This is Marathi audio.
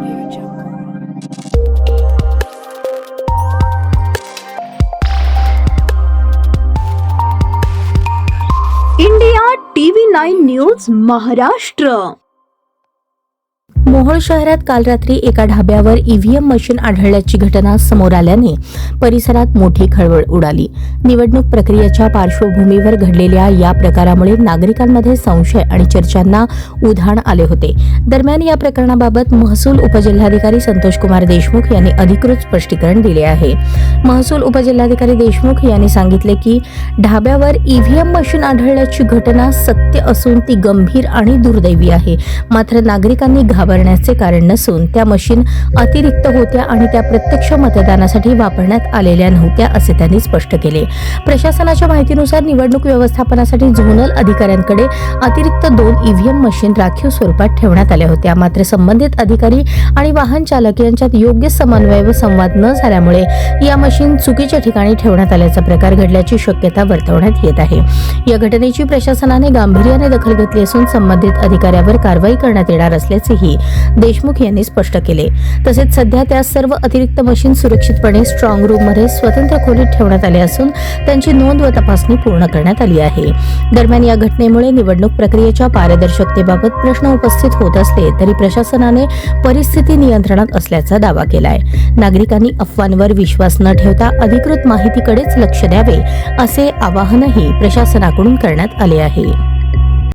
Audio Jungle. India TV9 news Maharashtra. Mohol शहरात काल रात्री एका ढाब्यावर ईव्हीएम मशीन आढळल्याची घटना समोर आल्याने परिसरात मोठी खळबळ उडाली. निवडणूक प्रक्रियेच्या पार्श्वभूमीवर घडलेल्या या प्रकारामुळे नागरिकांमध्ये संशय आणि चर्चांना उधाण आले होते. दरम्यान या प्रकरणाबाबत महसूल उपजिल्हाधिकारी संतोष कुमार देशमुख यांनी अधिकृत स्पष्टीकरण दिले आहे. महसूल उपजिल्हाधिकारी देशमुख यांनी सांगितले की ढाब्यावर ईव्हीएम मशीन आढळल्याची घटना सत्य असून ती गंभीर आणि दुर्दैवी आहे. मात्र नागरिकांनी घाबरण्याचे कारण नसून त्या मशीन अतिरिक्त होत्या आणि त्या प्रत्यक्ष मतदानासाठी वापरण्यात आलेल्या नव्हत्या असे त्यांनी स्पष्ट केले. प्रशासनाच्या माहितीनुसार निवडणूक व्यवस्थापनासाठी झोनल अधिकाऱ्यांकडे अतिरिक्त 2 ईव्हीएम मशीन राखीव स्वरूपात ठेवण्यात आल्या होत्या. मात्र संबंधित अधिकारी आणि वाहन चालक यांच्यात योग्य समन्वय व संवाद न झाल्यामुळे या मशीन चुकीच्या ठिकाणी ठेवण्यात आल्याचा प्रकार घडल्याची शक्यता वर्तवण्यात येत आहे. या घटनेची प्रशासनाने गांभीर्याने दखल घेतली असून संबंधित अधिकाऱ्यावर कारवाई करण्यात येणार असल्याचेही देशमुख यांनी स्पष्ट केले. तसेच सध्या त्या सर्व अतिरिक्त मशीन सुरक्षितपणे स्ट्रॉंग रूममध्ये स्वतंत्र खोलीत ठेवण्यात आले असून त्यांची नोंद व तपासणी पूर्ण करण्यात आली आहे. दरम्यान या घटनेमुळे निवडणूक प्रक्रियेच्या पारदर्शकतेबाबत प्रश्न उपस्थित होत असले तरी प्रशासनाने परिस्थिती नियंत्रणात असल्याचा दावा केलाय. नागरिकांनी अफवांवर विश्वास न ठेवता अधिकृत माहितीकडेच लक्ष द्यावे असे आवाहनही प्रशासनाकडून करण्यात आले आहे.